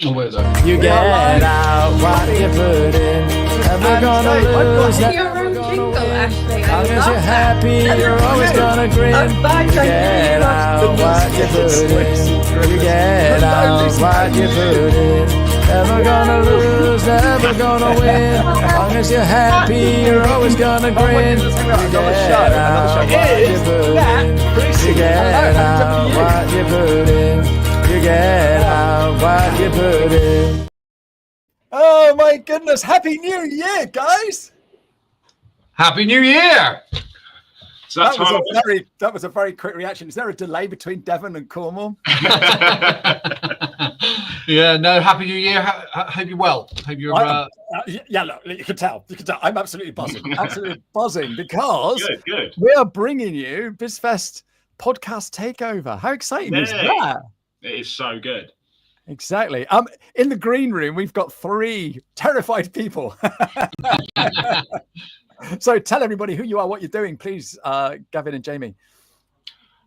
Oh, where's that? You get out what you put in. Never gonna lose, never gonna win. Long as you're happy, you're always gonna grin. You get out what you put in. You get out what you put in. Never gonna lose, never gonna win. Long as you're happy, you're always gonna grin. You get out what you put in. You get out what you put in. You get out what you put in. Oh my goodness! Happy New Year, guys! Happy New Year! So That was a very quick reaction. Is there a delay between Devon and Cornwall? Yeah, no, Happy New Year. Hope you're well. Hope you're. Yeah, look, you can tell. I'm absolutely buzzing. Absolutely buzzing because good. we are bringing you BizFest Podcast Takeover. How exciting is that? It is so good. Exactly. In the green room, we've got 3 terrified people. So tell everybody who you are, what you're doing, please, Gavin and Jamie.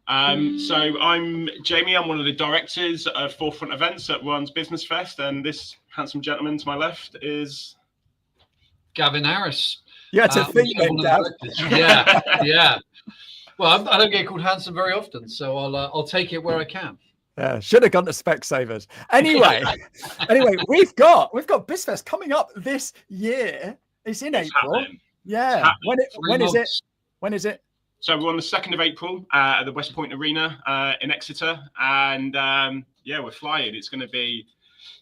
So I'm Jamie. I'm one of the directors of Forefront Events that runs BusinessFest, and this handsome gentleman to my left is Gavin Harris. Yeah, it's a thing, yeah. Well, I don't get called handsome very often, so I'll take it where I can. Yeah, should have gone to Specsavers. Anyway, we've got BizFest coming up this year. It's in April. Happening. Yeah. When is it? When is it? So we're on the 2nd of April at the West Point Arena in Exeter, and we're flying. It's going to be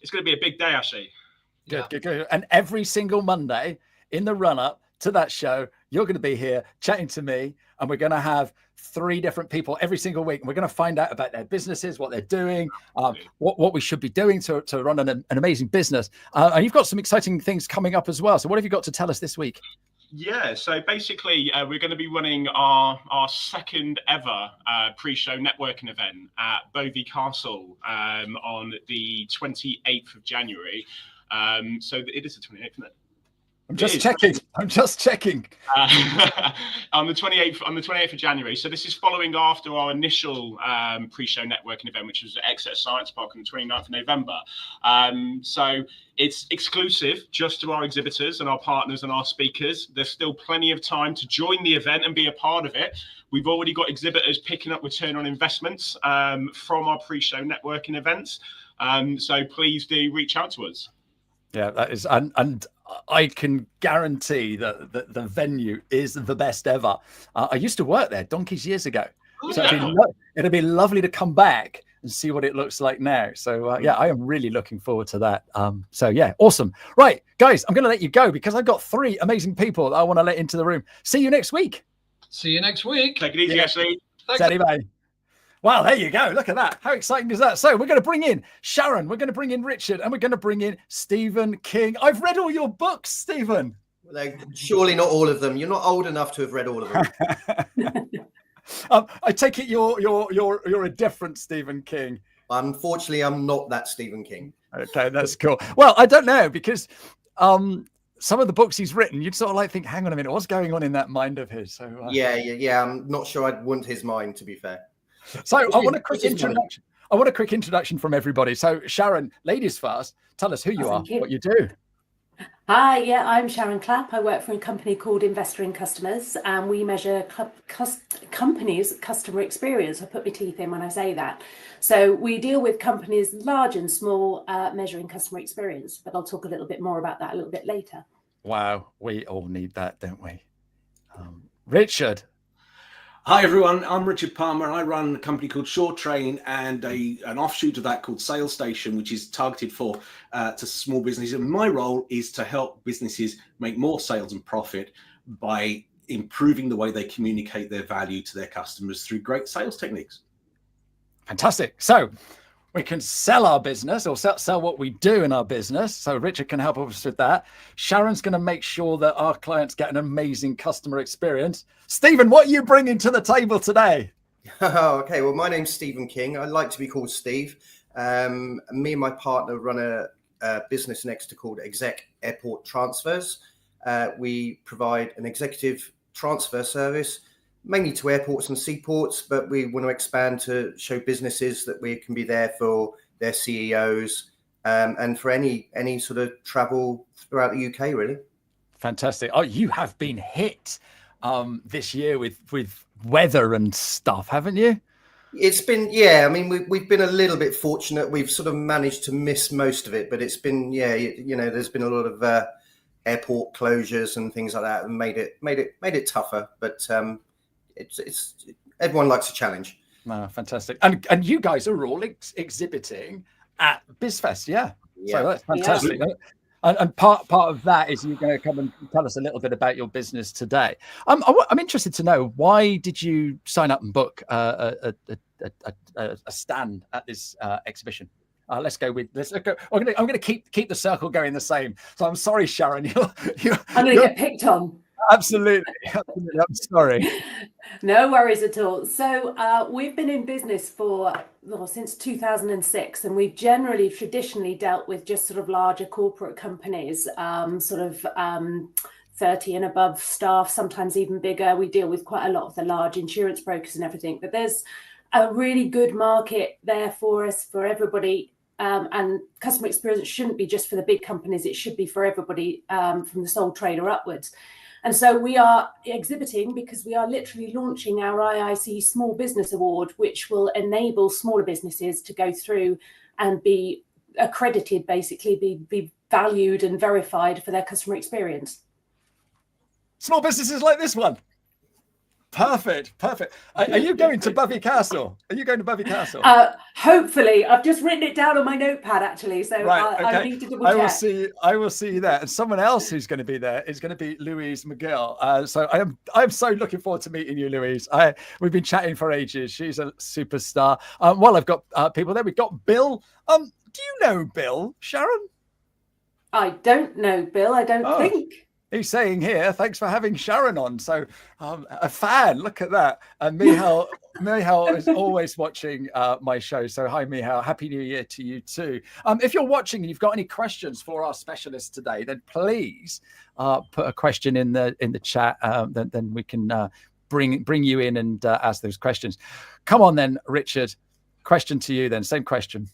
a big day, actually. Good. And every single Monday in the run-up to that show, you're going to be here chatting to me, and we're going to have 3 different people every single week. And we're going to find out about their businesses, what they're doing, what we should be doing to run an amazing business. And you've got some exciting things coming up as well. So what have you got to tell us this week? Yeah, so basically we're going to be running our second ever pre-show networking event at Bovey Castle on the 28th of January. So it is the 28th, isn't it? I'm just checking. On the 28th of January. So this is following after our initial pre-show networking event, which was at Exeter Science Park on the 29th of November. So it's exclusive just to our exhibitors and our partners and our speakers. There's still plenty of time to join the event and be a part of it. We've already got exhibitors picking up return on investments from our pre-show networking events. So please do reach out to us. Yeah, that is, and I can guarantee that the venue is the best ever. I used to work there donkeys years ago, so it'd be lovely to come back and see what it looks like now. So I am really looking forward to that. So yeah, awesome. Right, guys, I'm going to let you go because I've got 3 amazing people that I want to let into the room. See you next week. See you next week. Take it easy, Ashley. Bye. Well, there you go. Look at that. How exciting is that? So we're going to bring in Sharon, we're going to bring in Richard, and we're going to bring in Stephen King. I've read all your books, Stephen. Well, surely not all of them. You're not old enough to have read all of them. I take it you're a different Stephen King. Unfortunately, I'm not that Stephen King. Okay, that's cool. Well, I don't know, because some of the books he's written, you'd sort of like think, hang on a minute, what's going on in that mind of his? So yeah. I'm not sure I'd want his mind, to be fair. So I want a quick introduction. I want a quick introduction from everybody. So Sharon, ladies first, tell us who you are, what you do. Hi, I'm Sharon Clapp. I work for a company called Investor in Customers, and we measure companies' customer experience. I put my teeth in when I say that. So we deal with companies large and small, measuring customer experience. But I'll talk a little bit more about that a little bit later. Wow, we all need that, don't we? Richard. Hi everyone, I'm Richard Palmer. I run a company called Short Train and an offshoot of that called Sales Station, which is targeted for to small businesses. And my role is to help businesses make more sales and profit by improving the way they communicate their value to their customers through great sales techniques. Fantastic. So we can sell our business or sell what we do in our business. So Richard can help us with that. Sharon's going to make sure that our clients get an amazing customer experience. Stephen, what are you bringing to the table today? Okay, well, my name's Stephen King. I like to be called Steve. Me and my partner run a business next to called Exec Airport Transfers. We provide an executive transfer service mainly to airports and seaports, but we want to expand to show businesses that we can be there for their CEOs, and for any sort of travel throughout the UK, really. Fantastic. Oh, you have been hit this year with weather and stuff, haven't you? It's been, yeah, I mean, we've been a little bit fortunate. We've sort of managed to miss most of it, but it's been, yeah, you know, there's been a lot of airport closures and things like that, and made it tougher. But it's everyone likes a challenge. No, fantastic. And you guys are all exhibiting at BizFest, yeah. So that's fantastic. Yeah. And part of that is you're going to come and tell us a little bit about your business today. I'm interested to know, why did you sign up and book a stand at this exhibition? Let's go. I'm going to keep the circle going the same. So I'm sorry, Sharon. I'm going to get picked on. Absolutely. I'm sorry. No worries at all. So we've been in business since 2006, and we've traditionally dealt with just sort of larger corporate companies, 30 and above staff, sometimes even bigger. We deal with quite a lot of the large insurance brokers and everything, but there's a really good market there for us, for everybody. And customer experience shouldn't be just for the big companies. It should be for everybody, from the sole trader upwards. And so we are exhibiting because we are literally launching our IIC Small Business Award, which will enable smaller businesses to go through and be accredited, basically be valued and verified for their customer experience. Small businesses like this one. Perfect. Are you going to Bovey Castle? Hopefully. I've just written it down on my notepad, actually. So right, okay. I need to double check. I will see you there. And someone else who's going to be there is going to be Louise McGill. So I'm so looking forward to meeting you, Louise. We've been chatting for ages. She's a superstar. Well, I've got people there. We've got Bill. Do you know Bill, Sharon? I don't know Bill. I don't think. He's saying here, thanks for having Sharon on. So a fan, look at that. And Michal is always watching my show. So hi, Michal. Happy New Year to you too. If you're watching and you've got any questions for our specialist today, then please put a question in the chat. Then we can bring you in and ask those questions. Come on then, Richard. Question to you then. Same question.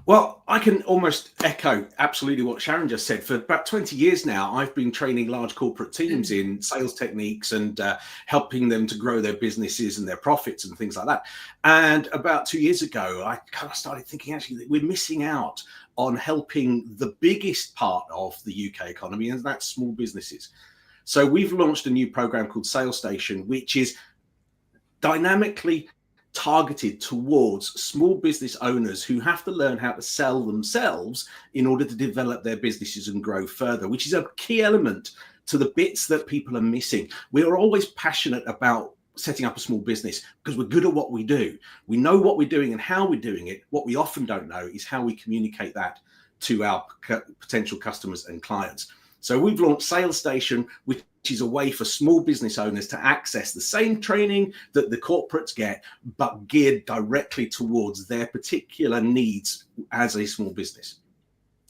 Well, I can almost echo absolutely what Sharon just said. For about 20 years now, I've been training large corporate teams in sales techniques and helping them to grow their businesses and their profits and things like that. And about 2 years ago, I kind of started thinking, actually, that we're missing out on helping the biggest part of the UK economy, and that's small businesses. So we've launched a new program called Sales Station, which is dynamically targeted towards small business owners who have to learn how to sell themselves in order to develop their businesses and grow further, which is a key element to the bits that people are missing. We are always passionate about setting up a small business because we're good at what we do. We know what we're doing and how we're doing it. What we often don't know is how we communicate that to our potential customers and clients. So we've launched Sales Station, which is a way for small business owners to access the same training that the corporates get, but geared directly towards their particular needs as a small business.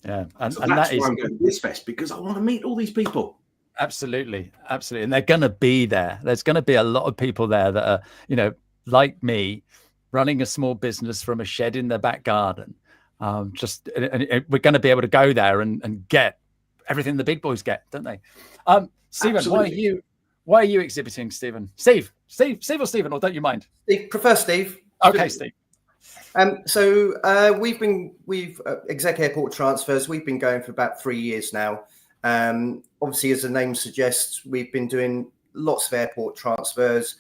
Yeah, and that's why I'm going to BizFest, because I want to meet all these people. Absolutely. And they're going to be there. There's going to be a lot of people there that are, like me, running a small business from a shed in their back garden. And we're going to be able to go there and get everything the big boys get, don't they? Stephen, absolutely. why are you exhibiting, Stephen? Steve or Stephen, or don't you mind? Prefer Steve. Okay, Steve. So we've Exec Airport Transfers. We've been going for about 3 years now. Obviously, as the name suggests, we've been doing lots of airport transfers.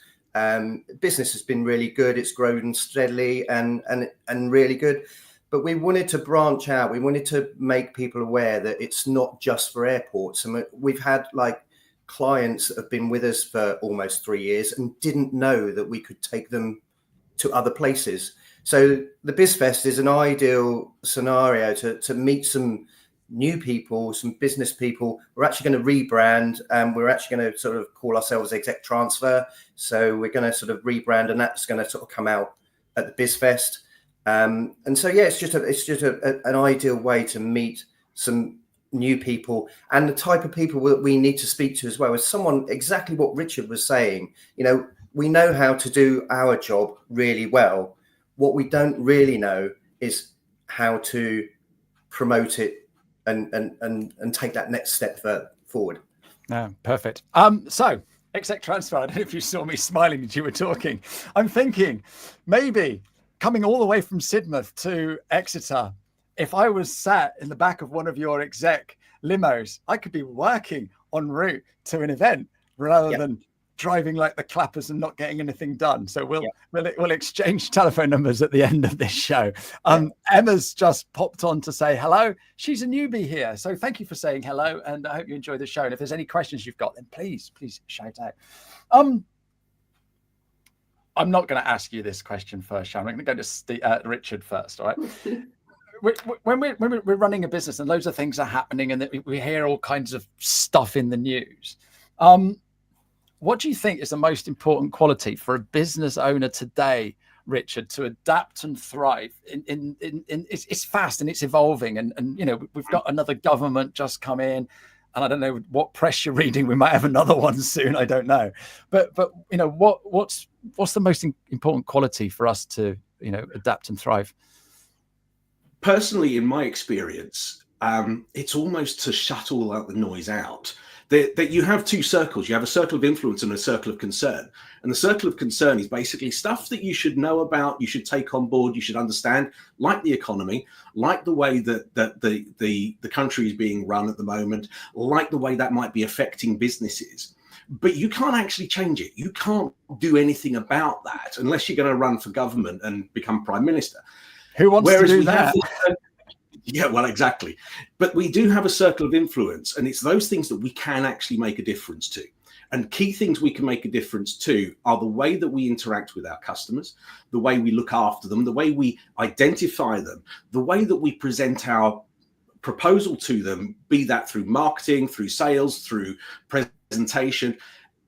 Business has been really good. It's grown steadily and really good. But we wanted to branch out. We wanted to make people aware that it's not just for airports. And we've had clients that have been with us for almost 3 years and didn't know that we could take them to other places. So the BizFest is an ideal scenario to meet some new people, some business people. We're actually going to rebrand, and we're actually going to sort of call ourselves Exec Transfer. So we're going to sort of rebrand, and that's going to sort of come out at the BizFest. And so, yeah, it's just an ideal way to meet some new people, and the type of people that we need to speak to as well as someone exactly what Richard was saying. We know how to do our job really well. What we don't really know is how to promote it and take that next step forward. No, perfect. So exec transfer. I don't know if you saw me smiling as you were talking. I'm thinking maybe coming all the way from Sidmouth to Exeter, if I was sat in the back of one of your exec limos, I could be working en route to an event rather than driving like the clappers and not getting anything done. So we'll exchange telephone numbers at the end of this show. Emma's just popped on to say hello. She's a newbie here, so thank you for saying hello, and I hope you enjoy the show. And if there's any questions you've got, then please shout out. I'm not going to ask you this question first, Sharon. I'm going to go to Richard first. All right. When we're running a business and loads of things are happening and we hear all kinds of stuff in the news, what do you think is the most important quality for a business owner today, Richard, to adapt and thrive? It's fast and it's evolving, and you know, we've got another government just come in, and I don't know what press you're reading. We might have another one soon. I don't know, but you know, what's the most important quality for us to, you know, adapt and thrive? Personally, in my experience, it's almost to shut all that the noise out. That you have two circles. You have a circle of influence and a circle of concern. And the circle of concern is basically stuff that you should know about, you should take on board, you should understand, like the economy, like the way that the country is being run at the moment, like the way that might be affecting businesses. But you can't actually change it. You can't do anything about that unless you're going to run for government and become prime minister. Who wants to do that? Yeah, well, exactly. But we do have a circle of influence, and it's those things that we can actually make a difference to. And key things we can make a difference to are the way that we interact with our customers, the way we look after them, the way we identify them, the way that we present our proposal to them, be that through marketing, through sales, through presentation.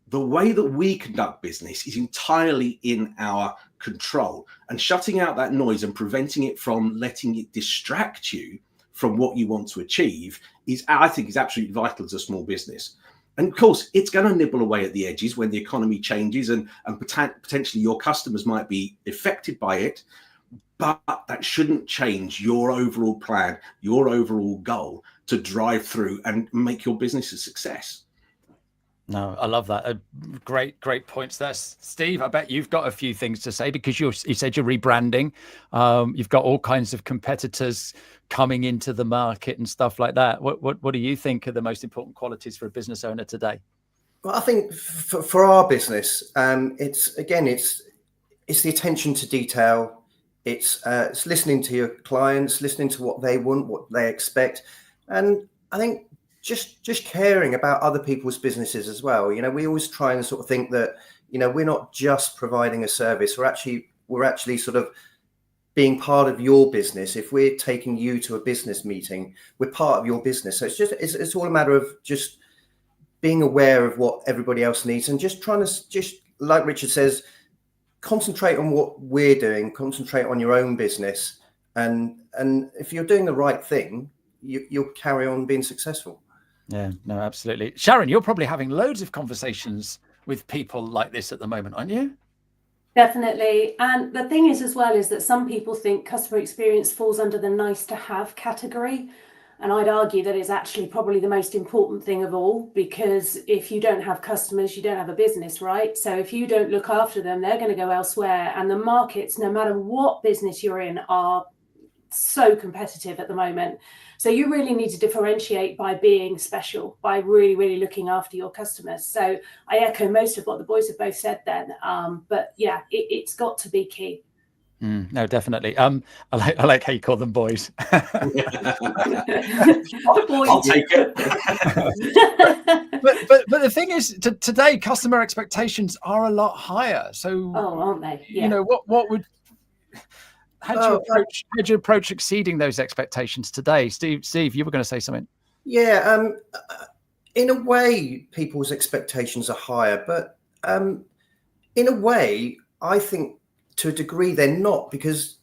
The way that we conduct business is entirely in our control, and shutting out that noise and preventing it from letting it distract you from what you want to achieve is, I think, is absolutely vital as a small business. And of course, it's going to nibble away at the edges when the economy changes, and potentially your customers might be affected by it, but that shouldn't change your overall plan, your overall goal to drive through and make your business a success. No, I love that. Great points there. Steve, I bet you've got a few things to say, because you said you're rebranding. You've got all kinds of competitors coming into the market and stuff like that. What do you think are the most important qualities for a business owner today? Well, I think for our business, it's the attention to detail. It's listening to your clients, listening to what they want, what they expect. And I think just caring about other people's businesses as well. You know, we always try and sort of think that, you know, we're not just providing a service. We're actually sort of being part of your business. If we're taking you to a business meeting, we're part of your business. So it's all a matter of just being aware of what everybody else needs, and just trying to, just like Richard says, concentrate on what we're doing, concentrate on your own business. And if you're doing the right thing, you'll carry on being successful. Yeah, no, absolutely. Sharon, you're probably having loads of conversations with people like this at the moment, aren't you? Definitely. And the thing is as well is that some people think customer experience falls under the nice to have category. And I'd argue that it's actually probably the most important thing of all, because if you don't have customers, you don't have a business, right? So if you don't look after them, they're going to go elsewhere. And the markets, no matter what business you're in, are so competitive at the moment. So you really need to differentiate by being special, by really, really looking after your customers. So I echo most of what the boys have both said then. But yeah, it's got to be key. No, definitely. I like how you call them boys. I'll take it. but the thing is, today customer expectations are a lot higher. So, aren't they? Yeah. You know, what would, how do you approach exceeding those expectations today? Steve, you were going to say something. Yeah, in a way, people's expectations are higher, but in a way, I think to a degree they're not, because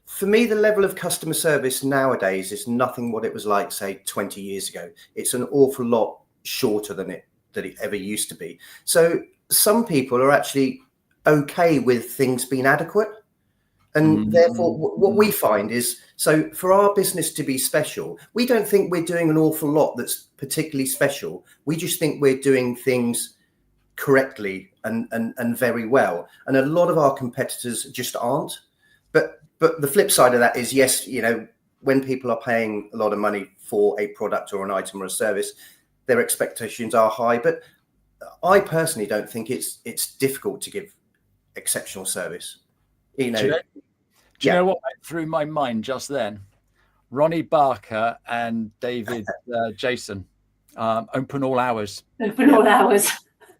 for me, the level of customer service nowadays is nothing what it was like, say, 20 years ago. It's an awful lot shorter than it ever used to be. So some people are actually okay with things being adequate. And therefore, what we find is, so for our business to be special, we don't think we're doing an awful lot that's particularly special. We just think we're doing things correctly and very well. And a lot of our competitors just aren't. But the flip side of that is, yes, you know, when people are paying a lot of money for a product or an item or a service, their expectations are high. But I personally don't think it's difficult to give exceptional service. You know, do you know what went through my mind just then? Ronnie Barker and David Jason, open all hours. Open all hours.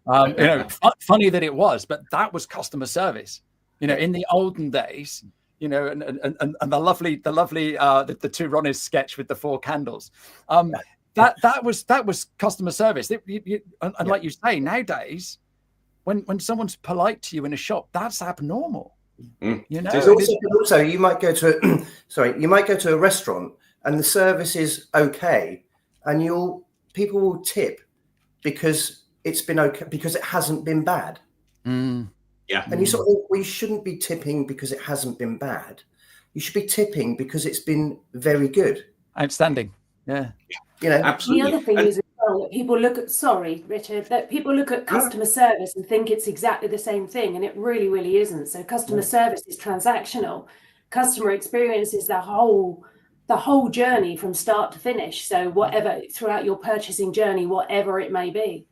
You know, funny that it was, but that was customer service. You know, in the olden days, you know, and the lovely the two Ronnies sketch with the 4 candles. That was customer service. And like you say, nowadays, when someone's polite to you in a shop, that's abnormal. You know, also you might go to you might go to a restaurant and the service is okay, and people will tip because it's been okay, because it hasn't been bad. Yeah. And you sort of think, we shouldn't be tipping because it hasn't been bad. You should be tipping because it's been very good. Outstanding. Yeah. You know, Absolutely. The other thing is, that people look at, Richard, that people look at customer service and think it's exactly the same thing, and it really, really isn't. So customer service is transactional. Customer experience is the whole journey from start to finish. So whatever, throughout your purchasing journey, whatever it may be.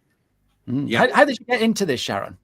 Yeah. How did you get into this, Sharon?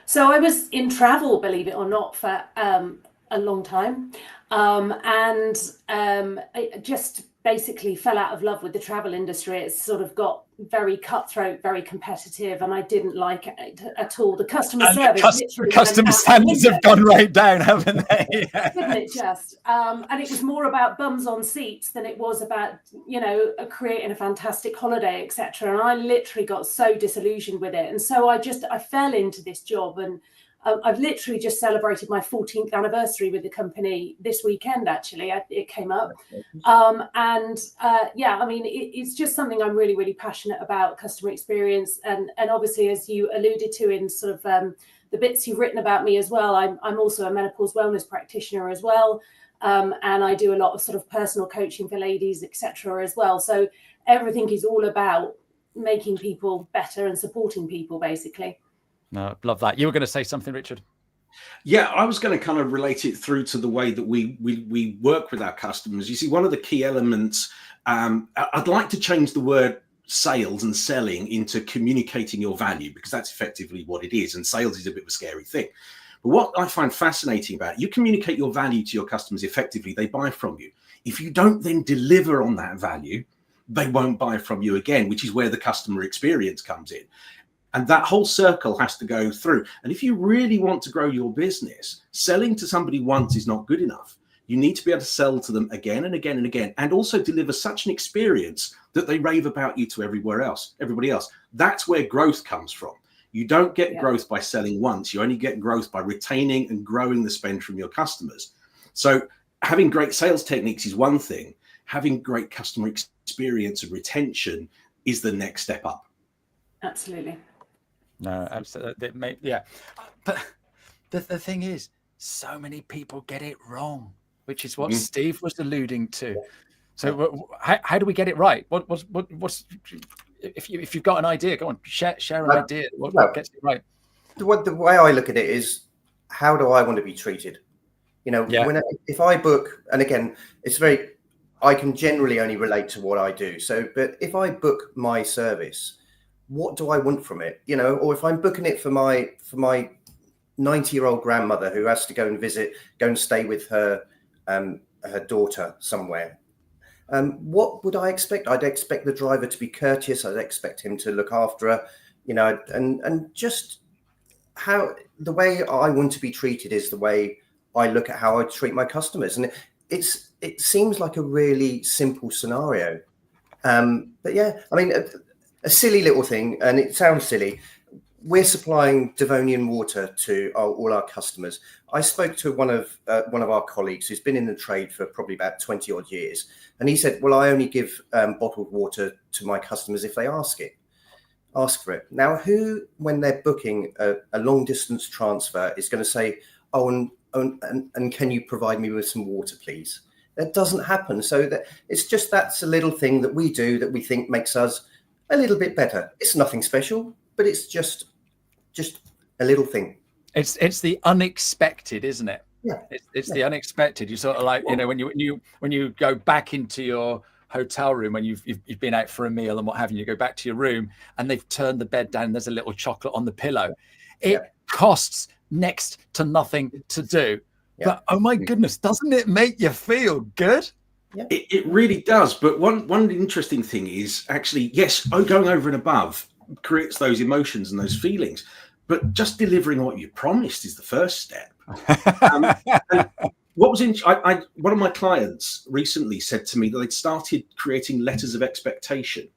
So I was in travel, believe it or not, for a long time, and I just basically fell out of love with the travel industry. It's sort of got very cutthroat, very competitive, and I didn't like it at all. The customer service, customer standards have gone right down, haven't they? Didn't it just? And it was more about bums on seats than it was about, you know, creating a fantastic holiday, etc. And I literally got so disillusioned with it, and so I fell into this job, and I've literally just celebrated my 14th anniversary with the company this weekend. Actually, it came up, yeah, I mean, it's just something I'm really, really passionate about, customer experience, and obviously, as you alluded to in sort of the bits you've written about me as well, I'm also a menopause wellness practitioner as well, and I do a lot of sort of personal coaching for ladies, etc. as well. So everything is all about making people better and supporting people, basically. No, love that. You were going to say something, Richard? Yeah, I was going to kind of relate it through to the way that we work with our customers. You see, one of the key elements, I'd like to change the word sales and selling into communicating your value, because that's effectively what it is. And sales is a bit of a scary thing. But what I find fascinating about it, you communicate your value to your customers effectively, they buy from you. If you don't then deliver on that value, they won't buy from you again, which is where the customer experience comes in. And that whole circle has to go through. And if you really want to grow your business, selling to somebody once is not good enough. You need to be able to sell to them again and again and again, and also deliver such an experience that they rave about you to everybody else. That's where growth comes from. You don't get growth by selling once. You only get growth by retaining and growing the spend from your customers. So having great sales techniques is one thing. Having great customer experience and retention is the next step up. Absolutely. No, absolutely. Yeah. But the thing is, so many people get it wrong, which is what Steve was alluding to. So how do we get it right? What's if you've got an idea, go on, share an idea. What gets it right? The way I look at it is, how do I want to be treated? You know, if I book, and again, I can generally only relate to what I do. So, but if I book my service, what do I want from it? You know, or if I'm booking it for my 90-year-old grandmother who has to go and stay with her daughter somewhere. What would I expect? I'd expect the driver to be courteous. I'd expect him to look after her, you know, and just how the way I want to be treated is the way I look at how I treat my customers. And it seems like a really simple scenario. But yeah, I mean, a silly little thing, and it sounds silly. We're supplying Devonian water to all our customers. I spoke to one of our colleagues who's been in the trade for probably about 20 odd years. And he said, well, I only give bottled water to my customers if they ask for it. Now, who, when they're booking a long distance transfer, is going to say, oh, and and can you provide me with some water, please? That doesn't happen. So that it's just, that's a little thing that we do that we think makes us a little bit better. It's nothing special, but it's just a little thing. It's the unexpected, isn't it? Yeah. It's the unexpected. You sort of like, you know, when you go back into your hotel room, when you've been out for a meal and what have you, you go back to your room and they've turned the bed down and there's a little chocolate on the pillow. It costs next to nothing to do. But oh my goodness, doesn't it make you feel good? Yeah. It really does. But one interesting thing is actually, yes, going over and above creates those emotions and those feelings. But just delivering what you promised is the first step. And what was one of my clients recently said to me that they'd started creating letters of expectation.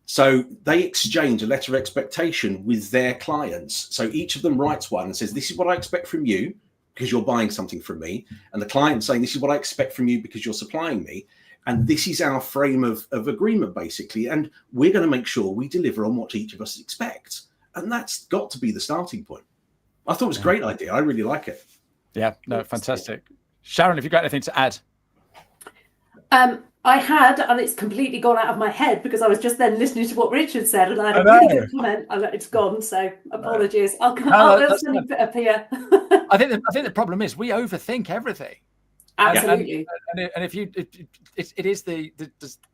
So they exchange a letter of expectation with their clients. So each of them writes one and says, this is what I expect from you because you're buying something from me. And the client saying, this is what I expect from you because you're supplying me. And this is our frame of agreement, basically. And we're going to make sure we deliver on what each of us expects. And that's got to be the starting point. I thought it was a great idea. I really like it. Yeah, no, fantastic. Sharon, have you got anything to add? I had, and it's completely gone out of my head because I was just then listening to what Richard said, and I had a really good comment, and it's gone. So apologies. I'll send it up here. I think the problem is we overthink everything. Absolutely. And if it is the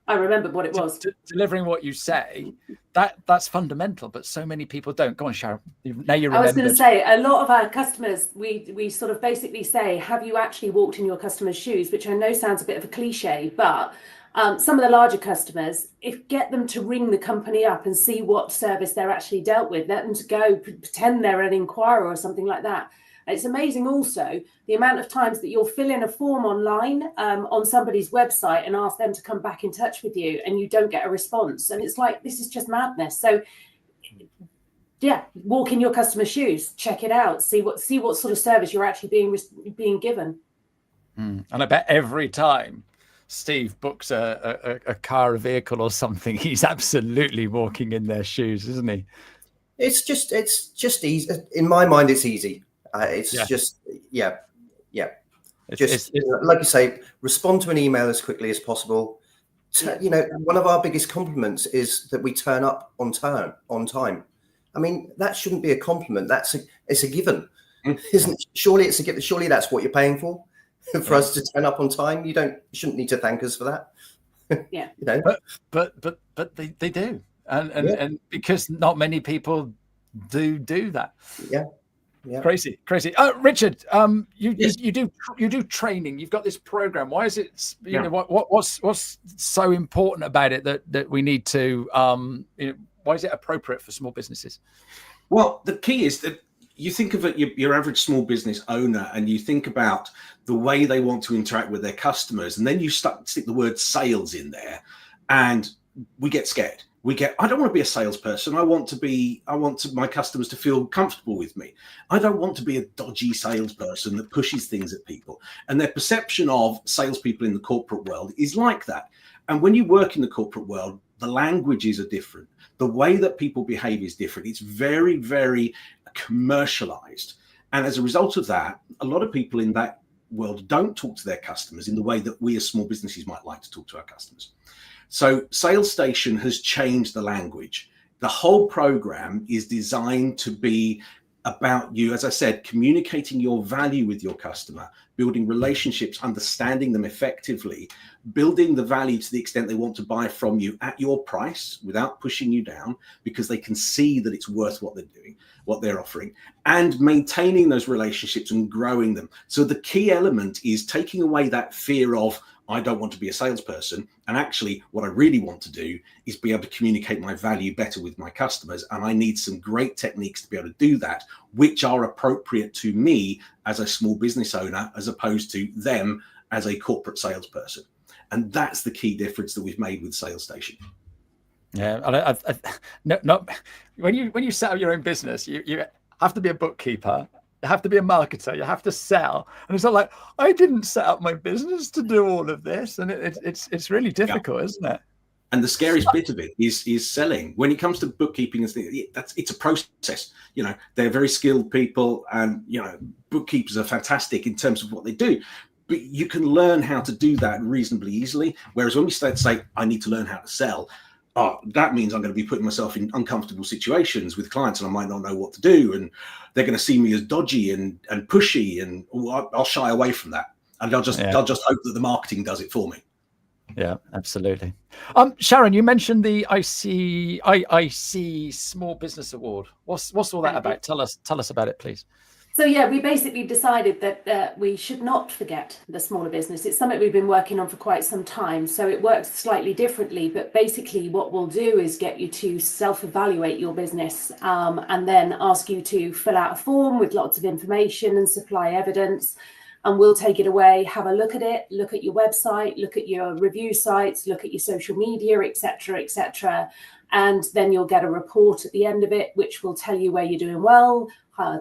I remember what it was. Delivering what you say, that's fundamental, but so many people don't. Go on, Sharon. Now you remember. I was going to say, a lot of our customers, we sort of basically say, have you actually walked in your customer's shoes? Which I know sounds a bit of a cliche, but some of the larger customers, get them to ring the company up and see what service they're actually dealt with. Let them to go pretend they're an inquirer or something like that. It's amazing also the amount of times that you'll fill in a form online on somebody's website and ask them to come back in touch with you and you don't get a response. And it's like, this is just madness. So yeah, walk in your customer's shoes, check it out, see what sort of service you're actually being given. And I bet every time Steve books a car, a vehicle or something, he's absolutely walking in their shoes, isn't he? It's just easy. In my mind, it's easy. It's just like you say, respond to an email as quickly as possible. You know, one of our biggest compliments is that we turn up on time. I mean, that shouldn't be a compliment. It's a given, isn't it? Surely it's a given. Surely that's what you're paying for us to turn up on time. You shouldn't need to thank us for that. Yeah, you know. But they do, and because not many people do that. Yeah. Yeah. Crazy. Richard, you do training. You've got this program. Why is it? You know, what's so important about it that we need to? Why is it appropriate for small businesses? Well, the key is that you think of it, your average small business owner, and you think about the way they want to interact with their customers, and then you stick the word sales in there, and we get scared. I don't want to be a salesperson. I want my customers to feel comfortable with me. I don't want to be a dodgy salesperson that pushes things at people. And their perception of salespeople in the corporate world is like that. And when you work in the corporate world, the languages are different. The way that people behave is different. It's very, very commercialized. And as a result of that, a lot of people in that world don't talk to their customers in the way that we as small businesses might like to talk to our customers. So SalesStation has changed the language. The whole program is designed to be about you, as I said, communicating your value with your customer, building relationships, understanding them effectively, building the value to the extent they want to buy from you at your price without pushing you down, because they can see that it's worth what they're doing, what they're offering, and maintaining those relationships and growing them. So the key element is taking away that fear of, I don't want to be a salesperson. And actually, what I really want to do is be able to communicate my value better with my customers. And I need some great techniques to be able to do that, which are appropriate to me as a small business owner, as opposed to them as a corporate salesperson. And that's the key difference that we've made with SalesStation. Yeah, when you set up your own business, you have to be a bookkeeper. You have to be a marketer. You have to sell, and it's not like I didn't set up my business to do all of this, and it's really difficult, isn't it? And the scariest bit of it is selling. When it comes to bookkeeping and things, it's a process. You know, they're very skilled people, and you know, bookkeepers are fantastic in terms of what they do. But you can learn how to do that reasonably easily. Whereas when we start to say, I need to learn how to sell, that means I'm going to be putting myself in uncomfortable situations with clients, and I might not know what to do, and they're going to see me as dodgy and pushy, and I'll shy away from that, and I'll just hope that the marketing does it for me. Yeah, absolutely. Sharon, you mentioned the IIC Small Business Award. What's all that about? Tell us about it, please. So yeah, we basically decided that we should not forget the smaller business. It's something we've been working on for quite some time. So it works slightly differently, but basically what we'll do is get you to self-evaluate your business, and then ask you to fill out a form with lots of information and supply evidence. And we'll take it away, have a look at it, look at your website, look at your review sites, look at your social media, etc., etc. And then you'll get a report at the end of it, which will tell you where you're doing well,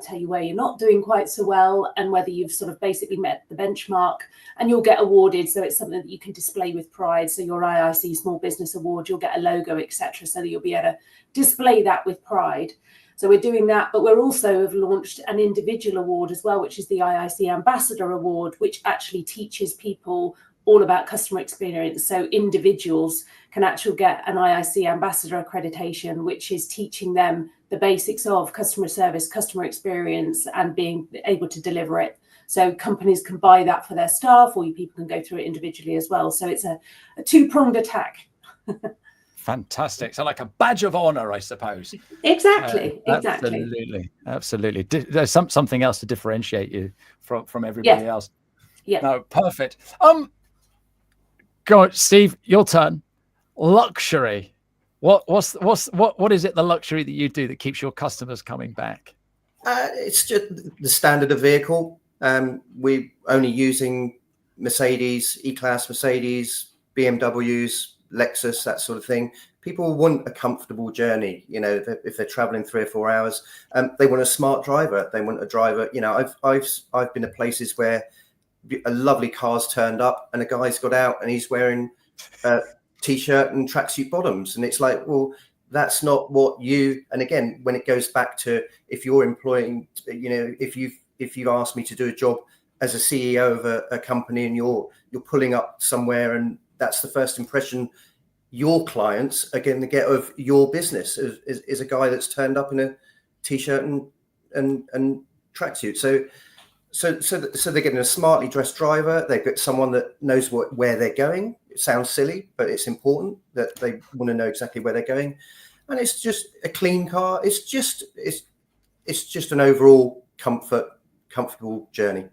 tell you where you're not doing quite so well, and whether you've sort of basically met the benchmark. And you'll get awarded, so it's something that you can display with pride. So your IIC Small Business Award, you'll get a logo, etc., so that you'll be able to display that with pride. So we're doing that, but we're also have launched an individual award as well, which is the IIC Ambassador Award, which actually teaches people all about customer experience. So individuals can actually get an IIC Ambassador accreditation, which is teaching them the basics of customer service, customer experience, and being able to deliver it. So companies can buy that for their staff, or you people can go through it individually as well. So it's a two-pronged attack. Fantastic. So like a badge of honor, I suppose. Exactly. Absolutely. There's something else to differentiate you from everybody else. Yeah. No, perfect. Go on, Steve, your turn. Luxury. What is it, the luxury that you do that keeps your customers coming back? It's just the standard of vehicle. We're only using Mercedes, E-Class Mercedes, BMWs, Lexus, that sort of thing. People want a comfortable journey, you know, if they're traveling 3 or 4 hours. They want a smart driver. They want a driver. You know, I've been to places where a lovely car's turned up and a guy's got out and he's wearing a t-shirt and tracksuit bottoms, and it's like, well, that's not what you. And again, when it goes back to, if you're employing, you know, if you've asked me to do a job as a CEO of a company, and you're pulling up somewhere, and that's the first impression your clients are going to get of your business is a guy that's turned up in a t-shirt and tracksuit. So they're getting a smartly dressed driver. They've got someone that knows where they're going. It sounds silly, but it's important that they want to know exactly where they're going. And it's just a clean car. It's just an overall comfortable journey.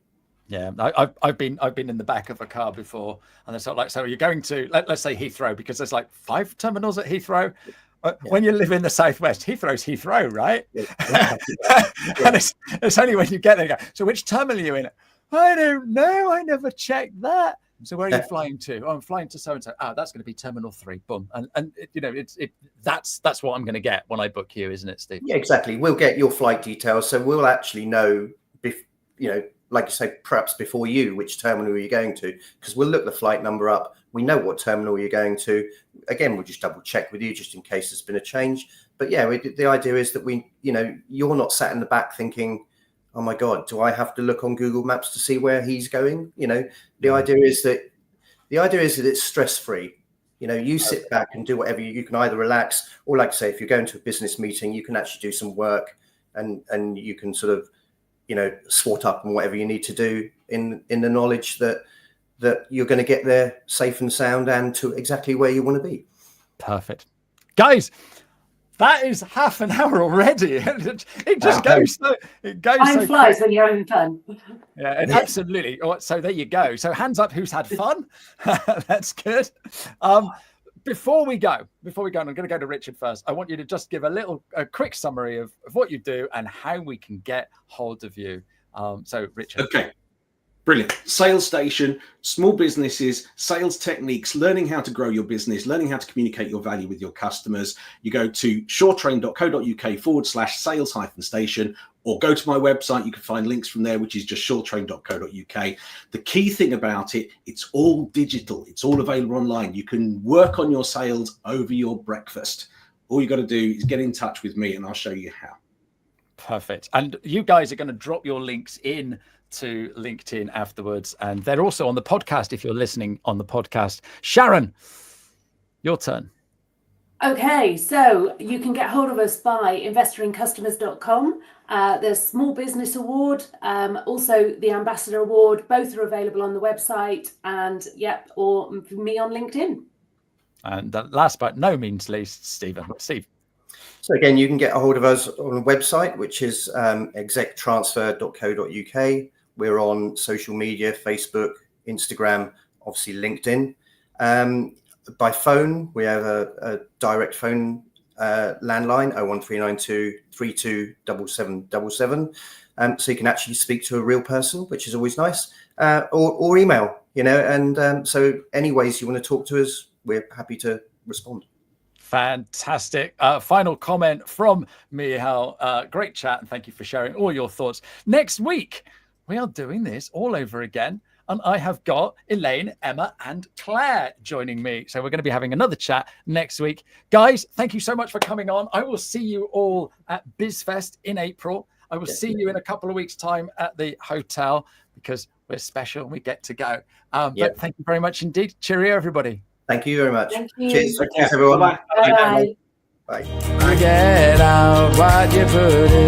Yeah, I've been in the back of a car before, and it's sort of like, so you're going to let's say Heathrow, because there's like 5 terminals at Heathrow. When you live in the South West, Heathrow's Heathrow, right? Yeah. And it's only when you get there you go, so which terminal are you in? I don't know. I never checked that. So where are you flying to? Oh, I'm flying to so and so. That's going to be Terminal 3. Boom. And you know, that's what I'm going to get when I book you, isn't it, Steve? Yeah, exactly. We'll get your flight details, so we'll actually know, you know, like you say, perhaps before you, which terminal you're going to, because we'll look the flight number up. We know what terminal you're going to. Again, we'll just double check with you just in case there's been a change. But yeah, the idea is that you're not sat in the back thinking, oh my God, do I have to look on Google Maps to see where he's going? You know, the idea is that it's stress-free. You know, you sit back and do whatever you can, either relax, or like I say, if you're going to a business meeting, you can actually do some work and you can sort of, you know, swat up and whatever you need to do in the knowledge that you're going to get there safe and sound and to exactly where you want to be. Perfect. Guys, that is half an hour already. It just goes. It goes. Time flies when you're having fun. Yeah, absolutely. So there you go. So hands up, who's had fun? That's good. Before we go, and I'm going to go to Richard first. I want you to just give a quick summary of what you do and how we can get hold of you. So Richard. Okay. Brilliant. Sales Station, small businesses, sales techniques, learning how to grow your business, learning how to communicate your value with your customers. You go to shoretrain.co.uk/sales-station, or go to my website. You can find links from there, which is just suretrain.co.uk. The key thing about it, it's all digital. It's all available online. You can work on your sales over your breakfast. All you got to do is get in touch with me and I'll show you how. Perfect. And you guys are going to drop your links in to LinkedIn afterwards. And they're also on the podcast if you're listening on the podcast. Sharon, your turn. Okay, so you can get hold of us by investoringcustomers.com. The Small Business Award, also the Ambassador Award, both are available on the website, and or me on LinkedIn. And last but no means least, Steve. So again, you can get a hold of us on the website, which is exectransfer.co.uk. We're on social media, Facebook, Instagram, obviously LinkedIn. By phone, we have a direct phone landline, 01392 327777. So you can actually speak to a real person, which is always nice, or email, and so any ways you want to talk to us, we're happy to respond. Fantastic. Final comment from me, Hal. Great chat, and thank you for sharing all your thoughts. Next week, we are doing this all over again. And I have got Elaine, Emma, and Claire joining me. So we're going to be having another chat next week. Guys, thank you so much for coming on. I will see you all at BizFest in April. I will see you in a couple of weeks' time at the hotel because we're special and we get to go. But thank you very much indeed. Cheerio, everybody. Thank you very much. Thank you. Cheers, everyone. Bye-bye. Bye. Bye. Get out what you put in.